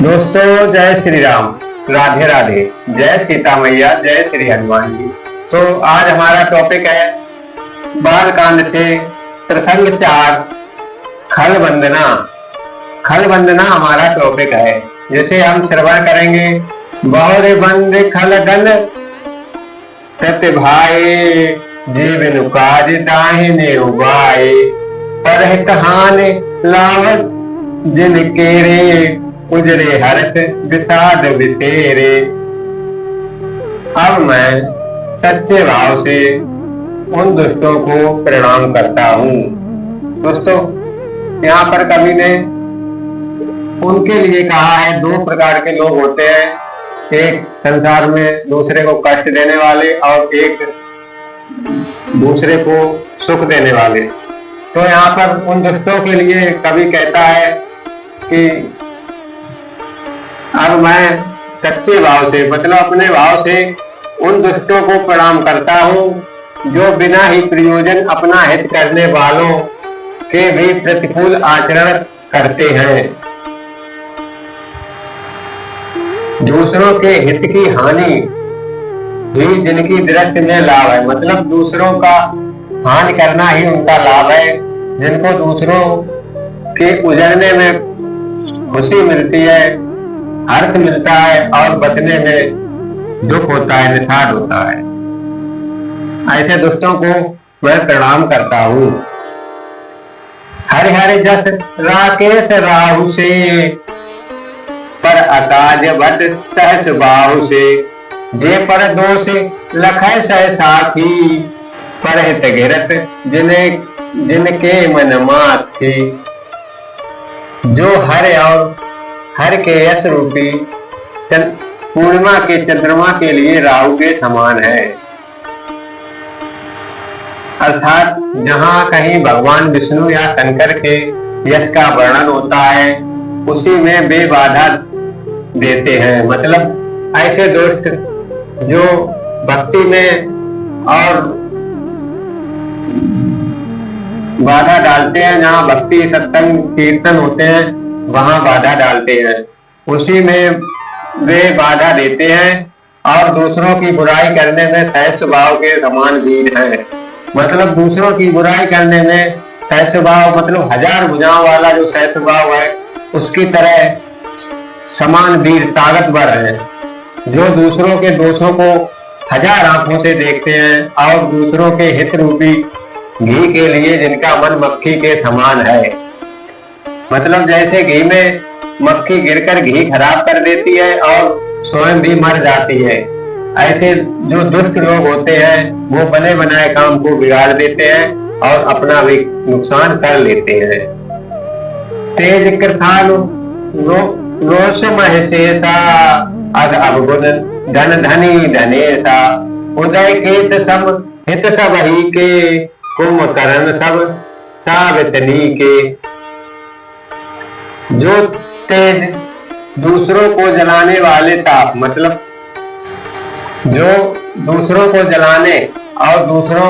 दोस्तों जय श्री राम, राधे राधे, जय सीता मैया, जय श्री हनुमान जी। तो आज हमारा टॉपिक है बाल कांड से प्रसंग 4 खल वंदना। खल वंदना हमारा टॉपिक है, जिसे हम श्रवण करेंगे। बहुरे बंद खल गल सत्य भाई, जीवन काज दाहिने उबाए, पर कहान लावत जिन केरे, उजरे हर्ष विषाद वितेरे। अब मैं सच्चे भाव से उन दुष्टों को प्रणाम करता हूँ। दोस्तों, यहाँ पर कवि ने उनके लिए कहा है, दो प्रकार के लोग होते हैं, एक संसार में दूसरे को कष्ट देने वाले और एक दूसरे को सुख देने वाले। तो यहाँ पर उन दुष्टों के लिए कवि कहता है कि अब मैं सच्चे भाव से, मतलब अपने भाव से उन दुष्टों को प्रणाम करता हूँ जो बिना ही प्रयोजन अपना हित करने वालों के भी प्रतिकूल आचरण करते हैं। दूसरों के हित की हानि भी जिनकी दृष्टि में लाभ है, मतलब दूसरों का हानि करना ही उनका लाभ है। जिनको दूसरों के उजड़ने में खुशी मिलती है, हर्ष मिलता है और बचने में दुख होता है, निषाद होता है, ऐसे दुष्टों को मैं प्रणाम करता हूँ। हरि हरि जस राकेश राहु से, पर अकाज बट सहस बाहु से, जे पर दोष लखय सह साथी, पर हित गिरत जिनके मन माथी। जो हर और हर के यश रूपी पूर्णिमा के चंद्रमा के लिए राहु के समान है। अर्थात जहाँ कहीं भगवान विष्णु या शंकर के यश का वर्णन होता है, उसी में वे बाधा देते हैं। मतलब ऐसे दुष्ट जो भक्ति में और बाधा डालते हैं, जहाँ भक्ति सत्संग कीर्तन होते हैं वहां बाधा डालते हैं, उसी में वे बाधा देते हैं और दूसरों की बुराई करने में सहज स्वभाव के समान वीर हैं। मतलब दूसरों की बुराई करने में सहज स्वभाव, मतलब हजार भुजाओं वाला जो सहज स्वभाव है, उसकी तरह समान वीर ताकतवर है, जो दूसरों के दोषों को हजार आंखों से देखते हैं और दूसरों के हित रूपी घी के लिए जिनका मन मक्खी के समान है। मतलब जैसे घी में मक्खी गिरकर घी खराब कर देती है और स्वयं भी मर जाती है, ऐसे जो दुष्ट लोग होते हैं वो बने बनाए काम को बिगाड़ देते हैं और अपना भी नुकसान कर लेते हैं। तेज कृषाण रोष महसेसा, अग अवगुण धन धनी धनेसा, उदय केत सम हित सब ही के, कुंभकर्ण सब सावितनी के। जो तेज दूसरों को जलाने वाले ताप, मतलब जो दूसरों को जलाने और दूसरों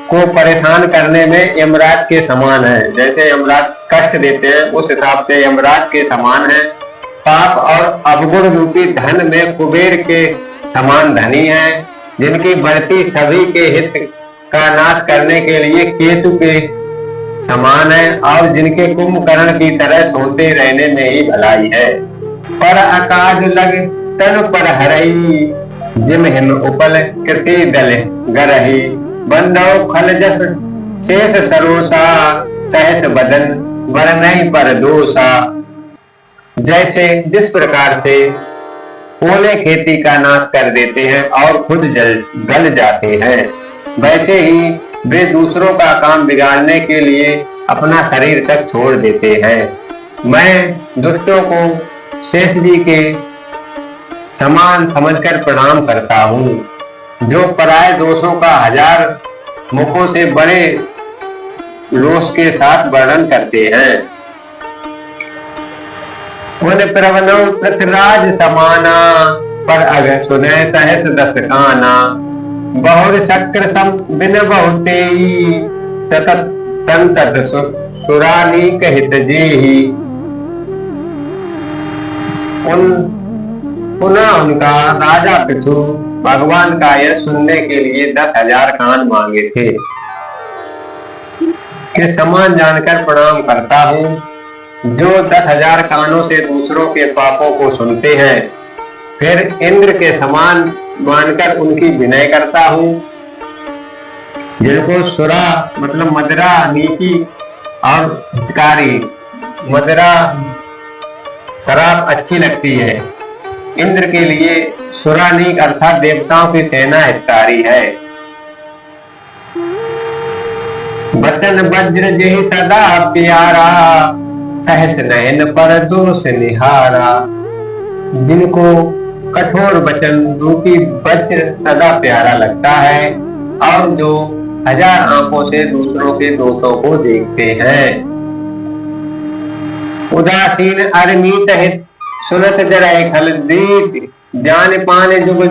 को परेशान करने में यमराज के समान है। जैसे यमराज कष्ट देते हैं, उस हिसाब से यमराज के समान है। पाप और अवगुण रूपी धन में कुबेर के समान धनी है, जिनकी बढ़ती सभी के हित का नाश करने के लिए केतु के समान है और जिनके कुंभकर्ण की तरह सोते रहने में ही भलाई है। पर अकाज लग तन पर हरई, जिम हिम उपल कृति दल गरही, बंदो खल जस शेष सरोसा, सहस बदन वरनई पर दोषा। जैसे जिस प्रकार से ओले खेती का नाश कर देते हैं और खुद गल जाते हैं, वैसे ही वे दूसरों का काम बिगाड़ने के लिए अपना शरीर तक छोड़ देते हैं। मैं दुष्टों को शेष जी के समान समझकर प्रणाम करता हूँ, जो पराये दोषों का हजार मुखों से बड़े रोष के साथ वर्णन करते हैं। उन प्रवनो पृथ्वीराज समाना, पर अगर सुने सहस दस काना, बहुर शक्र सम बिन बहुते, सतत संतत सुरानी कहित जेही। उन पुनः उनका राजा पृथु भगवान का यह सुनने के लिए 10,000 कान मांगे थे कि समान जानकर प्रणाम करता हूँ। जो 10,000 कानों से दूसरों के पापों को सुनते हैं, फिर इंद्र के समान मानकर उनकी विनय करता हूँ। जिनको सुरा मतलब मदिरा नीति और हितकारी, मदिरा शराब अच्छी लगती है, इंद्र के लिए सुरानीक अर्थात देवताओं की सेना हितकारी है। वचन वज्र जहि सदा प्यारा, सहस नयन पर दोष निहारा। जिनको कठोर वचन रूपी वज्र सदा प्यारा लगता है और जो 1000 आंखों से दूसरों के दोषों को देखते हैं। उदासीन अरमीत हित सुनत जरय खल दीत, जान पान जुग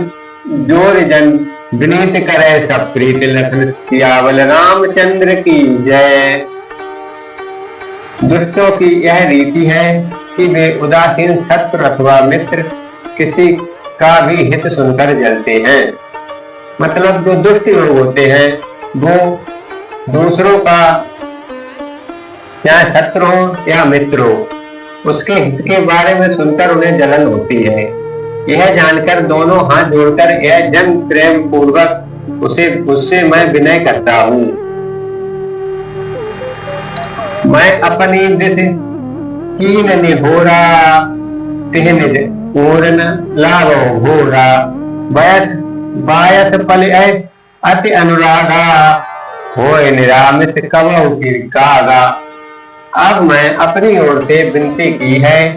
जोर जन विनीत करे सब प्रीत लखन सियावल रामचंद्र की जय। दुष्टों की यह रीति है कि वे उदासीन शत्रु अथवा मित्र किसी का भी हित सुनकर जलते हैं। मतलब जो दुष्ट लोग होते हैं वो दूसरों का चाहे शत्रु हो या मित्र हो, उसके हित के बारे में सुनकर उन्हें जलन होती है। यह जानकर दोनों हाथ जोड़कर यह जन प्रेम पूर्वक उससे मैं विनय करता हूँ। मैं अपनी दिश कीन निहोरा, तिह निज पूर्ण लाभो घोरा। बायस पल अति अनुरागा, होय निरामित कबहु की कागा। अब मैं अपनी ओर से विनती की है,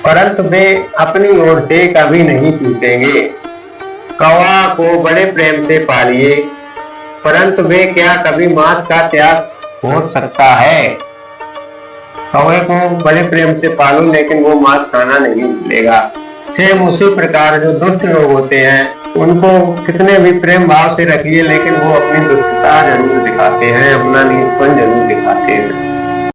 परंतु वे अपनी ओर से कभी नहीं टूटेंगे। कौवा को बड़े प्रेम से पालिए, परंतु वे क्या कभी मांस का त्याग हो सकता है। कौवे को बड़े प्रेम से पालो लेकिन वो मांस खाना नहीं मिलेगा। सेम उसी प्रकार जो दुष्ट लोग होते हैं उनको कितने भी प्रेम भाव से रखिए लेकिन वो अपनी दुष्टता जरूर दिखाते हैं, अपना नीचपन जरूर दिखाते हैं।